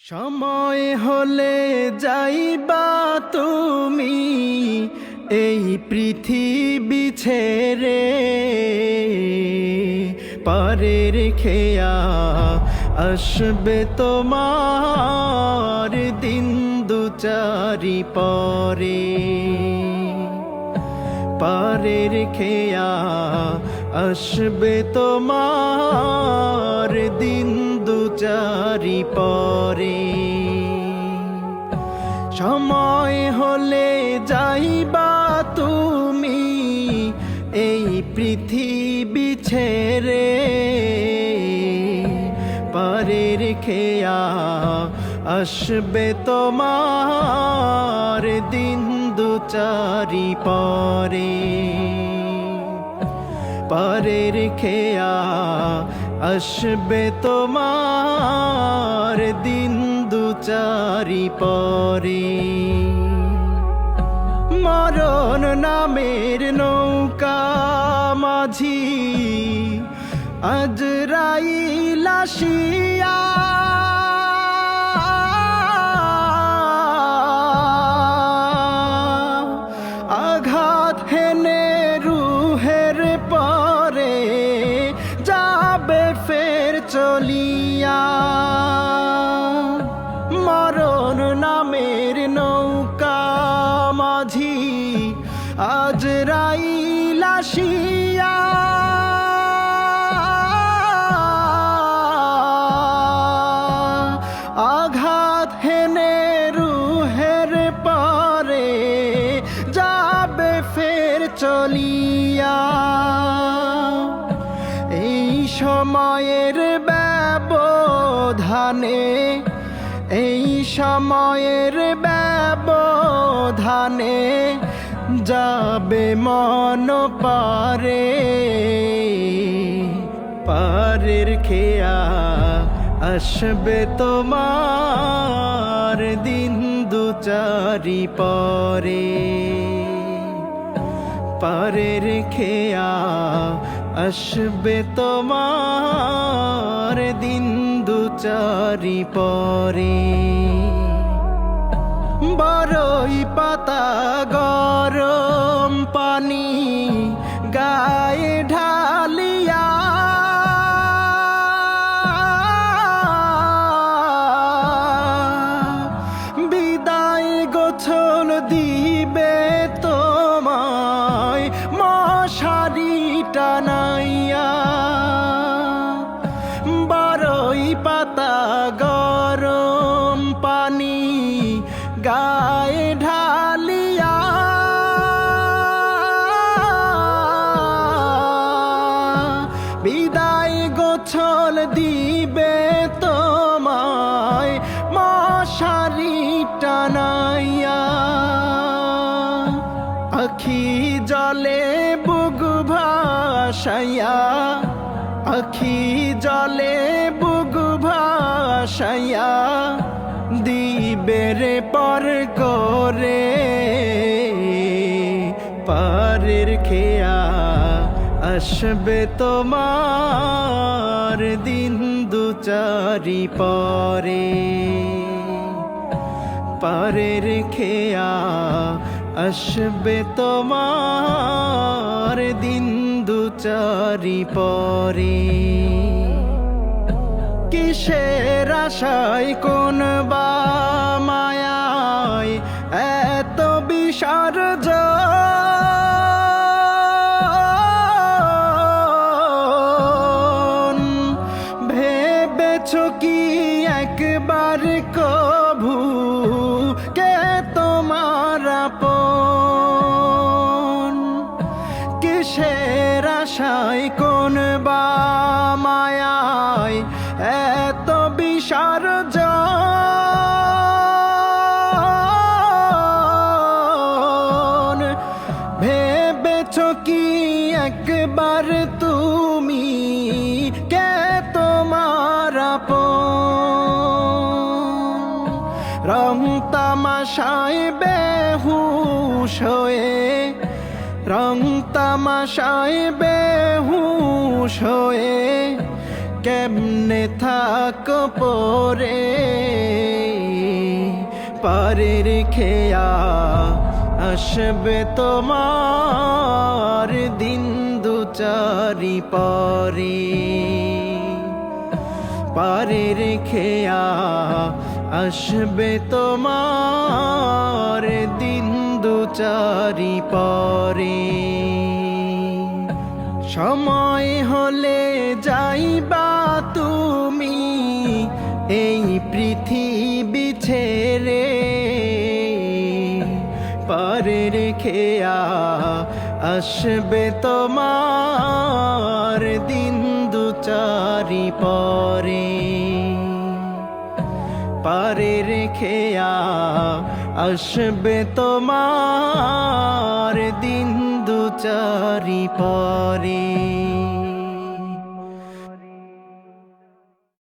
সময় হলে যাইবা তুমি এই পৃথিবী ছেড়ে, পারের খেয়া আসবে তোমার দিন দুচারি পরে। পারের খেয়া আসবে তোমার দিন দুচারি পরে। সময় হলে যাইবা তুমি এই পৃথিবী ছেড়ে, পারের খেয়া আসবে তোমার দিন দুচারি পরে। পারের খেয়া আসবে তোমার দিন দুচারি পরে। মরণ নামের নৌকা মাঝি আজরাইল আসিয়া, আঘাত হেনে রুহের পরে যাবে ফের চলিয়া। মরণ নামের নৌকা মাঝি আজরাইল আসিয়া, আঘাত হেনে রুহের পরে যাবে ফের চলিয়া। এই সময়ের ব্যবধানে, এই সময়ের ব্যবধানে যাবে মন পারে। পারের খেয়া আসবে তোমার দিন দুচারি পরে। পারের খেয়া আসবে তোমার দিন দুচারি পরে। বড়ই পাতা গরম পানি গায়ে ঢালিয়া, বিদায় গোছল দিবে তোমায় মশারি টানাইয়া। বড়ই পাতা গরম পানি গায়ে ঢালিয়া, বিদায় গোছল দিবে তোমায় মশারি টানাইয়া। আখি জলে বুক ভাসাইয়া, আখি জলে বুক ভাসাইয়া দিবে রে পর করে। পারের খেয়া আসবে তোমার দিন দুচারি পরে। পারের খেয়া আসবে তোমার দিন দুচারি পরে। কিসের আশায় কোন বা মায়ায় এত বিসর্জন, ভেবেছো কি একবার কভু কে তোমার আপন? কিসের আশায় কোন বা মায়ায় এত বিসর্জন, ভেবেছো কি একবার তুমি কে তোমার আপন? রং তামাশায় বেহুশ হয়ে, রং তামাশায় বেহুশ হয়ে কেমনে থাকো পরে। পারে রেখে আসবে তোমার দিন দুচারি পরে, পারে রেখে আসবে তোমার দিন দুচারি পরে। সময় হলে যাইবা তুমি এই পৃথিবী ছেড়ে, পারে রেখে আসবে তোমার দিন দুচারি পরে, পারে রেখে আসবে তোমার দিন দুচারি পরে।